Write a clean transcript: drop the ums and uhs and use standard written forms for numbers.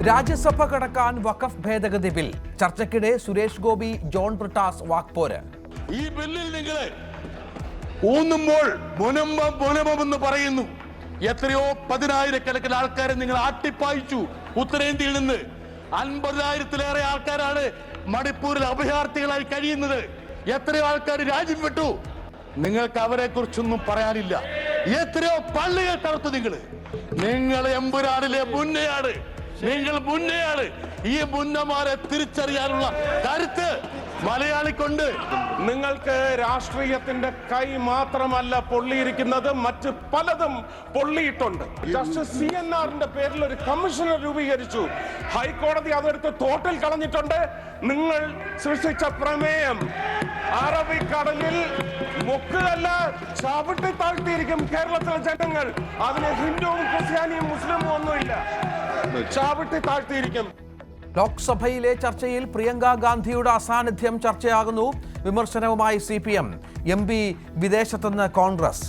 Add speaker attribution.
Speaker 1: രാജ്യസഭ കടക്കാൻ വഖഫ് ഭേദഗതി ബിൽ ചർച്ചയ്ക്കിടെ സുരേഷ് ഗോപി, ജോൺ ബ്രിട്ടാസ് വാക്പോര്.
Speaker 2: ഈ ബില്ലിൽ നിങ്ങൾ ഊന്നുമ്പോൾ മുനമെന്ന് പറയുന്നു. എത്രയോ പതിനായിരക്കണക്കിന് ആൾക്കാരെ നിങ്ങൾ ആട്ടിപ്പായിച്ചു. ഉത്തരേന്ത്യയിൽ നിന്ന് 50,000-ലേറെ ആൾക്കാരാണ് മണിപ്പൂരിൽ അഭയാർത്ഥികളായി കഴിയുന്നത്. എത്രയോ ആൾക്കാർ രാജ്യം വിട്ടു. നിങ്ങൾക്ക് അവരെ കുറിച്ചൊന്നും പറയാനില്ല. എത്രയോ പള്ളികൾ തകർത്തു. നിങ്ങൾ എമ്പുരാനിലെ മുന്നയാണ്. നിങ്ങൾ മുന്നയാണ്. ഈ മുന്നമാരെ തിരിച്ചറിയാനുള്ള കരുത്ത് മലയാളിക്കൊണ്ട്.
Speaker 3: നിങ്ങൾക്ക് രാഷ്ട്രീയത്തിന്റെ കൈ മാത്രമല്ല പൊള്ളിയിരിക്കുന്നത്, മറ്റ് പലതും പൊള്ളിയിട്ടുണ്ട്. ജസ്റ്റിസ് CNRന്റെ പേരിൽ ഒരു കമ്മീഷനെ രൂപീകരിച്ചു. ഹൈക്കോടതി അതെടുത്ത് തോട്ടിൽ കളഞ്ഞിട്ടുണ്ട്. നിങ്ങൾ സൃഷ്ടിച്ച പ്രമേയം അറബിക്കടലിൽ മുക്കുകല്ല, ചവിട്ടി താഴ്ത്തിയിരിക്കും കേരളത്തിലെ ജനങ്ങൾ. അതിന് ഹിന്ദുവും ക്രിസ്ത്യാനിയും മുസ്ലിമും ഒന്നുമില്ല, ചവിട്ടി താഴ്ത്തിയിരിക്കും.
Speaker 1: ലോക്സഭയിലെ ചർച്ചയിൽ പ്രിയങ്ക ഗാന്ധിയുടെ അസാന്നിധ്യം ചർച്ചയാകുന്നു. വിമർശനവുമായി CPM. MP വിദേശത്തെന്ന് കോൺഗ്രസ്.